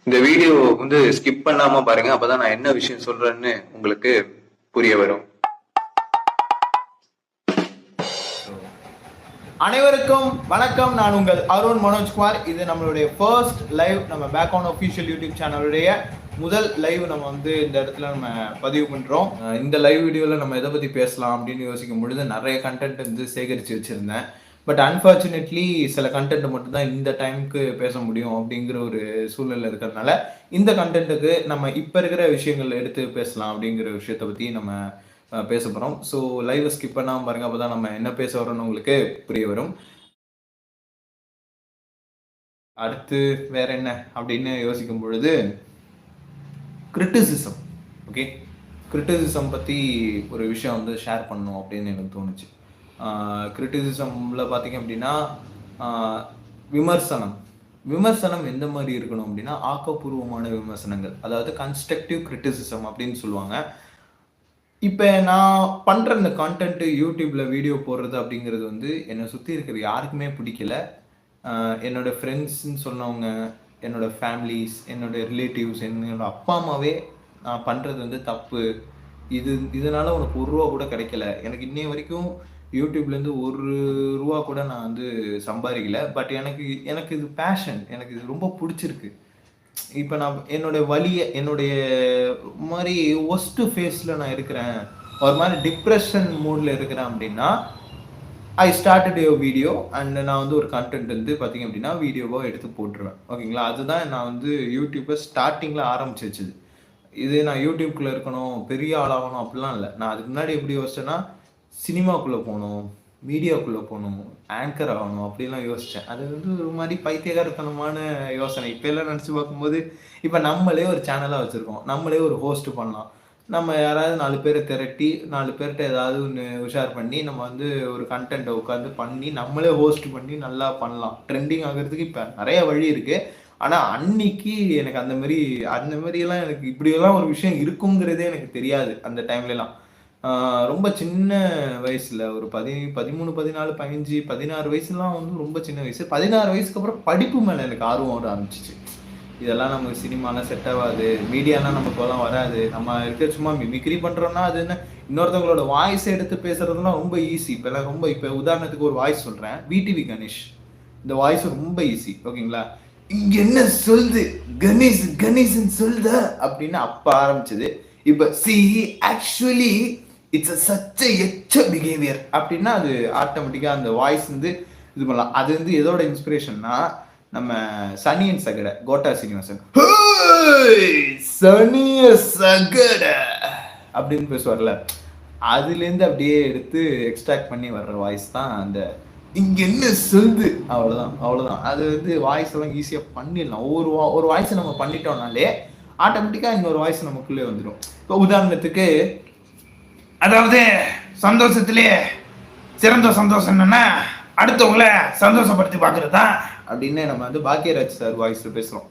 இந்த வீடியோ வந்து ஸ்கிப் பண்ணாம பாருங்க. அப்பதான் நான் என்ன விஷயம் சொல்றேன்னு உங்களுக்கு புரிய வரும். அனைவருக்கும் வணக்கம். நான் உங்கள் அருண் மனோஜ்குமார். இது நம்மளுடைய ஃபர்ஸ்ட் லைவ். நம்ம பேக் ஆன் அஃபிஷியல் யூடியூப் சேனலுடைய முதல் லைவ் நம்ம வந்து இந்த இடத்துல நம்ம பதிவு பண்ணுறோம். இந்த லைவ் வீடியோவில் நம்ம எதை பற்றி பேசலாம் அப்படின்னு யோசிக்கும் பொழுது நிறைய கண்டென்ட் வந்து சேகரித்து வச்சுருந்தேன். பட் அன்ஃபார்ச்சுனேட்லி சில கண்டென்ட் மட்டும்தான் இந்த டைமுக்கு பேச முடியும் அப்படிங்கிற ஒரு சூழ்நிலை இருக்கிறதுனால இந்த கண்டென்ட்டுக்கு நம்ம இப்போ இருக்கிற விஷயங்கள் எடுத்து பேசலாம் அப்படிங்கிற விஷயத்தை பற்றி நம்ம பேச போகிறோம். ஸோ லைவை ஸ்கிப் பண்ணாமல் பாருங்க, அப்போ தான் நம்ம என்ன பேச வரோம்னு உங்களுக்கு புரிய வரும். அடுத்து வேற என்ன அப்படின்னு யோசிக்கும் பொழுது கிரிட்டிசிசம். ஓகே, கிரிட்டிசிசம் பற்றி ஒரு விஷயம் வந்து ஷேர் பண்ணணும் அப்படின்னு எனக்கு தோணுச்சு. கிரிட்டிசிசமில் பார்த்தீங்க அப்படின்னா விமர்சனம் எந்த மாதிரி இருக்கணும் அப்படின்னா ஆக்கப்பூர்வமான விமர்சனங்கள், அதாவது கன்ஸ்ட்ரக்டிவ் கிரிட்டிசிசம் அப்படின்னு சொல்லுவாங்க. இப்போ நான் பண்ணுற இந்த கான்டென்ட்டு யூடியூப்பில் வீடியோ போடுறது அப்படிங்கிறது வந்து என்னை சுற்றி இருக்கிற யாருக்குமே பிடிக்கல. என்னோடய ஃப்ரெண்ட்ஸ்ன்னு சொன்னவங்க, என்னோடய ஃபேமிலிஸ், என்னோடய ரிலேட்டிவ்ஸ், என்னோடய அப்பா அம்மாவே நான் பண்ணுறது வந்து தப்பு, இதனால் உனக்கு ஒரு ரூபா கூட கிடைக்கல, எனக்கு இன்னைய வரைக்கும் யூடியூப்லேருந்து ஒரு ரூபா கூட நான் வந்து சம்பாதிக்கல. பட் எனக்கு இது பேஷன், எனக்கு இது ரொம்ப பிடிச்சிருக்கு. இப்போ நான் என்னுடைய வலியை, என்னுடைய மாதிரி ஒஸ்ட்டு ஃபேஸில் நான் இருக்கிறேன், ஒரு மாதிரி டிப்ரெஷன் மூடில் இருக்கிறேன் அப்படின்னா I started your video and நான் வந்து ஒரு கண்டென்ட் வந்து பார்த்தீங்க அப்படின்னா வீடியோவாக எடுத்து போட்டுருவேன். ஓகேங்களா, அதுதான் நான் வந்து யூடியூப்பை ஸ்டார்டிங்கில் ஆரம்பிச்சு வச்சுது. இது நான் யூடியூப்குள்ளே இருக்கணும், பெரிய ஆளாகணும் அப்படிலாம் இல்லை. நான் அதுக்கு முன்னாடி எப்படி யோசிச்சேன்னா சினிமாக்குள்ளே போகணும், மீடியாவுக்குள்ளே போகணும், ஆங்கர் ஆகணும் அப்படிலாம் யோசித்தேன். அது வந்து ஒரு மாதிரி பைத்தியகாரத்தனமான யோசனை. இப்போ எல்லாம் நினச்சி பார்க்கும்போது இப்போ நம்மளே ஒரு சேனலாக வச்சுருக்கோம், நம்மளே ஒரு ஹோஸ்ட் பண்ணலாம். நம்ம யாராவது 4 பேரை திரட்டி 4 பேர்கிட்ட ஏதாவது ஒன்று உஷார் பண்ணி நம்ம வந்து ஒரு கண்டென்ட்டை உட்காந்து பண்ணி நம்மளே ஹோஸ்ட் பண்ணி நல்லா பண்ணலாம். ட்ரெண்டிங் ஆகிறதுக்கு இப்போ நிறைய வழி இருக்குது. ஆனால் அன்னைக்கு எனக்கு அந்த மாதிரியெல்லாம் எனக்கு இப்படியெல்லாம் ஒரு விஷயம் இருக்குங்கிறதே எனக்கு தெரியாது. அந்த டைம்லலாம் ரொம்ப சின்ன வயசில் ஒரு 13, 14, 15, 16 வயசுலாம் வந்து ரொம்ப சின்ன வயசு. 16 வயசுக்கு அப்புறம் படிப்பு மேலே எனக்கு ஆர்வம் வர ஆரம்பிச்சிச்சு. இதெல்லாம் நமக்கு சினிமாலாம் செட் ஆகாது, மீடியாலாம் நமக்குலாம் வராது, நம்ம இருக்க சும்மா மிமிக்ரி பண்ணுறோன்னா அது என்ன, இன்னொருத்தவங்களோட வாய்ஸ் எடுத்து பேசுறதுலாம் ரொம்ப ஈஸி. இப்போ உதாரணத்துக்கு ஒரு வாய்ஸ் சொல்கிறேன், விடிவி கணேஷ், இந்த வாய்ஸ் ரொம்ப ஈஸி. ஓகேங்களா, இங்க என்ன சொல்லுது கணேசன் சொல்லுத அப்படின்னு அப்போ ஆரம்பிச்சது. இப்போ ஆக்சுவலி இட்ஸ் சச் எச்ச பிஹேவியர் அப்படின்னா அது ஆட்டோமேட்டிக்காக அந்த வாய்ஸ் வந்து இது பண்ணலாம். அது வந்து எதோட இன்ஸ்பிரேஷன்னா நம்ம சனியன் சகட கோட்டா சீனிவாசன் சனிய சகட அப்படின்னு பேசுவார்ல, அதுலேருந்து அப்படியே எடுத்து எக்ஸ்ட்ராக்ட் பண்ணி வர்ற வாய்ஸ் தான் அந்த இங்க என்ன சொல்லுது. அவ்வளோதான். அது வந்து வாய்ஸ் எல்லாம் ஈஸியாக பண்ணிடலாம். ஒரு வாய்ஸை நம்ம பண்ணிட்டோம்னாலே ஆட்டோமேட்டிக்காக இன்னொரு வாய்ஸ் நமக்குள்ளே வந்துடும். இப்போ உதாரணத்துக்கு, அதாவது சந்தோஷத்திலே சிறந்த சந்தோஷம் என்னன்னா அடுத்தவங்கள சந்தோஷப்படுத்தி பார்க்கறது தான் அப்படின்னு நம்ம வந்து பாக்கியராஜ் சார் வாய்ஸில் பேசுகிறோம்.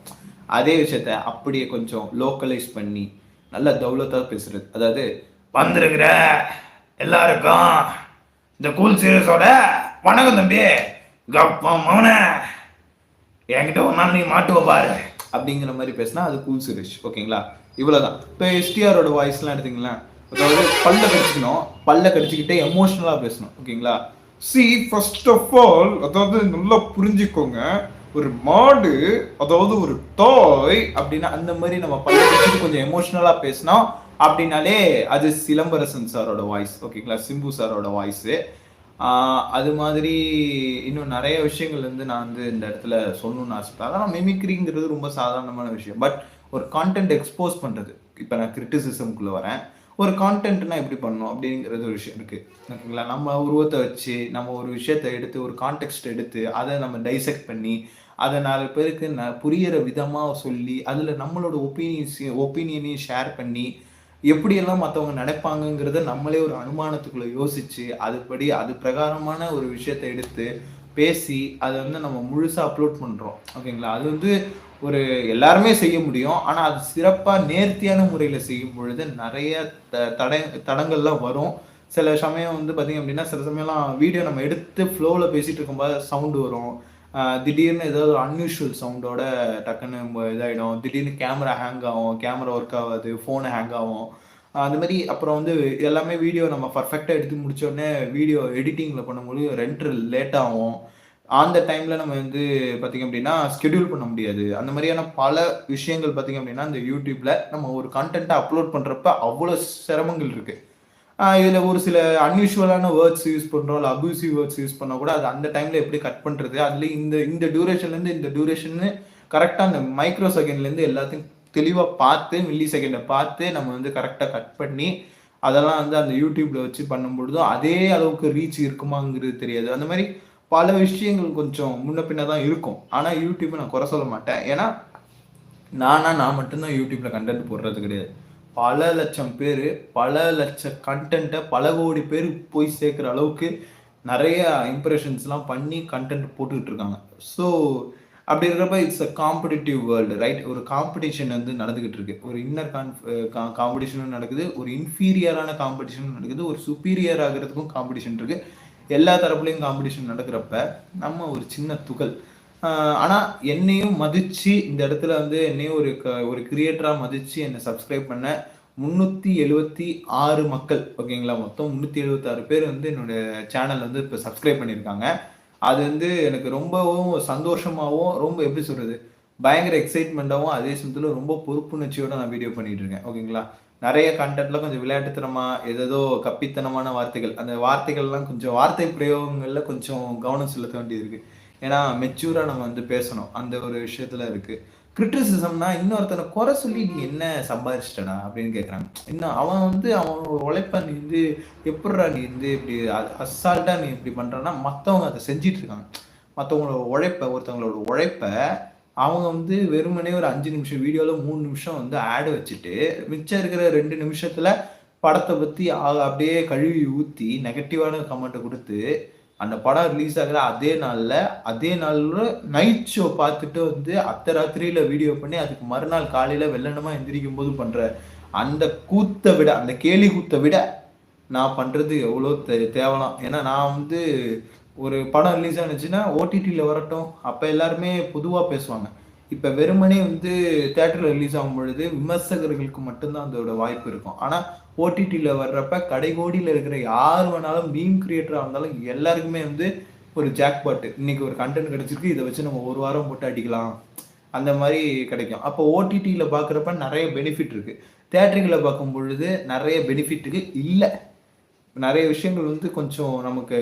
அதே விஷயத்த அப்படியே கொஞ்சம் லோக்கலைஸ் பண்ணி நல்ல தௌலத்தாக பேசுறது. அதாவது வந்திருக்கிற எல்லாருக்கும் இந்த கூல் சீரியஸோட வணக்கம் தம்பி, மௌன என்கிட்ட ஒரு நாள் நீ மாட்டுவ பாரு அப்படிங்கிற மாதிரி பேசினா அது கூல் சுரேஷ். ஓகேங்களா, இவ்வளோதான். இப்போ எஸ்டிஆரோட வாய்ஸ்லாம் எடுத்தீங்களேன், அதாவது பல்ல கடிச்சிக்கிட்டே எமோஷ்னலாக பேசணும். ஓகேங்களா, ஃபர்ஸ்ட் ஆஃப் ஆல் அதாவது நல்லா புரிஞ்சுக்கோங்க, ஒரு மாடு அதாவது ஒரு தாய் அப்படின்னா அந்த மாதிரி நம்ம பல்ல கடிச்சிட்டு கொஞ்சம் எமோஷ்னலாக பேசினோம் அப்படின்னாலே அது சிலம்பரசன் சாரோட வாய்ஸ். ஓகேங்களா, சிம்பு சாரோட வாய்ஸு. அது மாதிரி இன்னும் நிறைய விஷயங்கள் வந்து நான் வந்து இந்த இடத்துல சொல்லணும்னு ஆசைப்பேன். அதனால் மிமிக்ரிங்கிறது ரொம்ப சாதாரணமான விஷயம். பட் ஒரு கான்டென்ட் எக்ஸ்போஸ் பண்ணுறது, இப்போ நான் கிரிட்டிசிசம்குள்ளே வரேன், ஒரு கான்டென்ட்னா எப்படி பண்ணணும் அப்படிங்கிறது ஒரு விஷயம் இருக்குது. ஓகேங்களா, நம்ம உருவத்தை வச்சு நம்ம ஒரு விஷயத்தை எடுத்து ஒரு கான்டெக்ஸ்ட் எடுத்து அதை நம்ம டைசெக்ட் பண்ணி அதை 4 பேருக்கு புரியிற விதமாக சொல்லி அதில் நம்மளோட ஒப்பீனியனையும் ஷேர் பண்ணி எப்படியெல்லாம் மற்றவங்க நினைப்பாங்கங்கிறத நம்மளே ஒரு அனுமானத்துக்குள்ளே யோசித்து அதுபடி அது பிரகாரமான ஒரு விஷயத்தை எடுத்து பேசி அதை வந்து நம்ம முழுசாக அப்லோட் பண்ணுறோம். ஓகேங்களா, அது வந்து ஒரு எல்லாருமே செய்ய முடியும். ஆனால் அது சிறப்பாக நேர்த்தியான முறையில் செய்யும் பொழுது நிறைய தடங்கள்லாம் வரும். சில சமயம் வந்து பார்த்திங்க அப்படின்னா சில சமயம்லாம் வீடியோ நம்ம எடுத்து ஃப்ளோவில் பேசிகிட்டு இருக்கும்போது சவுண்டு வரும், திடீர்னு ஏதாவது ஒரு அன்யூஷுவல் சவுண்டோட டக்குன்னு இதாகிடும், திடீர்னு கேமரா ஹேங் ஆகும், கேமரா ஒர்க் ஆகாது, ஃபோனு ஹேங் ஆகும். அந்த மாதிரி அப்புறம் வந்து எல்லாமே வீடியோ நம்ம பர்ஃபெக்டாக எடுத்து முடிச்ச உடனே வீடியோ எடிட்டிங்கில் பண்ணும்போது ரெண்டர் லேட் ஆகும். அந்த டைம்ல நம்ம வந்து பார்த்தீங்க அப்படின்னா, ஸ்கெட்யூல் பண்ண முடியாது. அந்த மாதிரியான பல விஷயங்கள் பார்த்தீங்க அப்படின்னா, இந்த YouTubeல நம்ம ஒரு கன்டென்ட்ட அப்லோட் பண்றப்ப அவ்வளோ சிரமங்கள் இருக்கு. இதுல ஒரு சில அன்யூசுவலான வேர்ட்ஸ் யூஸ் பண்றோம், இல்ல அப்யூசிவ் வேர்ட்ஸ் யூஸ் பண்ணா கூட, அது அந்த டைம்ல எப்படி கட் பண்றது? அதுலயும் இந்த இந்த டியூரேஷன்லேருந்து இந்த டியூரேஷன்னு கரெக்ட்டா அந்த மைக்ரோ செகண்ட்லேருந்து எல்லாத்தையும் தெளிவா பார்த்து, மில்லி செகண்ட பார்த்து நம்ம வந்து கரெக்ட்டா கட் பண்ணி, அதெல்லாம் வந்து அந்த YouTubeல வச்சு பண்ணும்பொழுது, அதே அளவுக்கு ரீச் இருக்குமாங்கிறது தெரியாது. அந்த மாரி பல விஷயங்கள் கொஞ்சம் முன்ன பின்ன தான் இருக்கும். ஆனா YouTube நான் குறை சொல்ல மாட்டேன். ஏன்னா, நான் மட்டும் தான் YouTubeல கன்டென்ட் போடுறது கிடையாது. பல லட்சம் பேரு, பல லட்ச கன்டென்ட்ட பல கோடி பேருக்கு போய் சேர்க்கிற அளவுக்கு நெறைய இம்ப்ரஷன்ஸ்லாம் பண்ணி கன்டென்ட் போட்டுக்கிட்டு இருக்காங்க. ஸோ, அப்படி இருக்கிறப்ப it's a competitive world right? ஒரு காம்படிஷன் வந்து நடந்துகிட்டு இருக்கு. ஒரு இன்னர் காம்படிஷனும் நடக்குது. ஒரு இன்ஃபீரியரான காம்படிஷனும் நடக்குது. ஒரு சுப்பீரியர் ஆகுறதுக்கும் காம்படிஷன் இருக்கு. எல்லா தரப்புலயும் காம்படிஷன் நடக்கிறப்ப, நம்ம ஒரு சின்ன துகள். ஆனா என்னையும் மதிச்சு இந்த இடத்துல வந்து என்னையும் ஒரு கிரியேட்டரா மதிச்சு என்ன சப்ஸ்கிரைப் பண்ண 376 மக்கள் ஓகேங்களா? மொத்தம் 376 பேர் வந்து என்னோட சேனல் வந்து இப்ப சப்ஸ்கிரைப் பண்ணியிருக்காங்க. அது வந்து எனக்கு ரொம்பவும் சந்தோஷமாவும், ரொம்ப எப்படி சொல்றது? பயங்கர எக்ஸைட்மென்ட்டாவும், அதே சமயத்துல ரொம்ப பொறுப்புணர்ச்சியோட நான் வீடியோ பண்ணிட்டு இருக்கேன். ஓகேங்களா? நெறைய கன்டென்ட்ல கொஞ்சம் விளையாட்டுத்தனமா, ஏதேதோ கப்பித்தனமான வார்த்தைகள். அந்த வார்த்தைகள்லாம் கொஞ்சம் வார்த்தை பிரயோகங்கள்ல கொஞ்சம் கவனம் செலுத்த வேண்டியது இருக்கு. ஏன்னா, மெச்சூரா நம்ம வந்து பேசணும். அந்த ஒரு விஷயத்துல இருக்கு. கிரிட்டிசிசம்னா இன்னொருத்தன குறை சொல்லி நீ என்ன சம்பாதிச்சிட்டடா? அப்படின்னு கேட்கறாங்க. என்ன அவன் வந்து அவனோட உழைப்ப நீ வந்து எப்புட்றா நீ வந்து இப்படி அசால்ட்டா நீ இப்படி பண்றன்னா, மத்தவங்க அத செஞ்சுட்டு இருக்காங்க. மத்தவங்களோட உழைப்ப ஒருத்தவங்களோட உழைப்ப அவங்க வந்து வெறுமனே ஒரு 5 நிமிஷம் வீடியோல 3 நிமிஷம் வந்து ஆட் வச்சுட்டு, மிச்சம் இருக்கிற 2 நிமிஷத்துல படத்த பத்தி அப்படியே கழுவி ஊத்தி நெகட்டிவான கமெண்ட்ட குடுத்து, அந்த படம் ரிலீஸ் ஆகுற அதே நாள்ல நைட் ஷோ பார்த்துட்டு வந்து அர்த்தராத்திரியில வீடியோ பண்ணி, அதுக்கு மறுநாள் காலையில வெள்ளனமா எந்திரிக்கும்போது பண்ற அந்த கூத்த விட, அந்த கேலி கூத்த விட நான் பண்றது எவ்வளோ தேவலாம். ஏன்னா நான் வந்து ஒரு படம் ரிலீஸ் ஆனுச்சுன்னா, ஓடிடில வரட்டும். அப்ப எல்லாருமே பொதுவா பேசுவாங்க. இப்ப வெறுமனே வந்து தியேட்டர்ல ரிலீஸ் ஆகும்பொழுது, விமர்சகர்களுக்கு மட்டும் தான் அதோட வாய்ப்பு இருக்கும். ஆனா, ஓடிடில வர்றப்ப கடைக்கோடியில இருக்கிற யார் வேணாலும் மீம் கிரியேட்டரா இருந்தாலும் எல்லாருக்குமே வந்து ஒரு ஜாக்பாட். இன்னைக்கு ஒரு கன்டென்ட் கிடைச்சிருக்கு. இத வச்சு நம்ம 1 வாரம் போட்டு அடிக்கலாம். அந்த மாரி கிடைக்கும். அப்போ ஓடிடில பார்க்குறப்ப நெறைய பெனிஃபிட் இருக்கு. தியேட்டர்கள்ல பார்க்கும்பொழுது நெறைய பெனிஃபிட் இருக்கு. இல்ல. நெறைய விஷயங்கள் வந்து கொஞ்சம் நமக்கு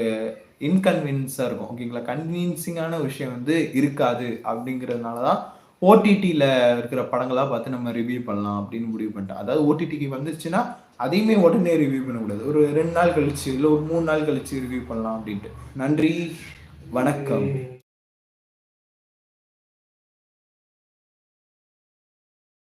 இன்கன்வீனியன்ஸா இருக்கும். ஓகேங்களா? கன்வின்சிங்கான விஷயம் வந்து இருக்காது. அப்படிங்கிறதுனால தான் ஓடிடில இருக்கிற படங்களா பார்த்து நம்ம ரிவ்யூ பண்ணலாம் அப்படின்னு முடிவு பண்ணிட்டேன். அதாவது ஓடிடிக்கு வந்துருச்சுன்னா, அதையுமே உடனே ரிவ்யூ பண்ணக்கூடாது. ஒரு 2 நாள் கழிச்சு, இல்ல ஒரு 3 நாள் கழிச்சு ரிவ்யூ பண்ணலாம் அப்படின்ட்டு. நன்றி, வணக்கம்.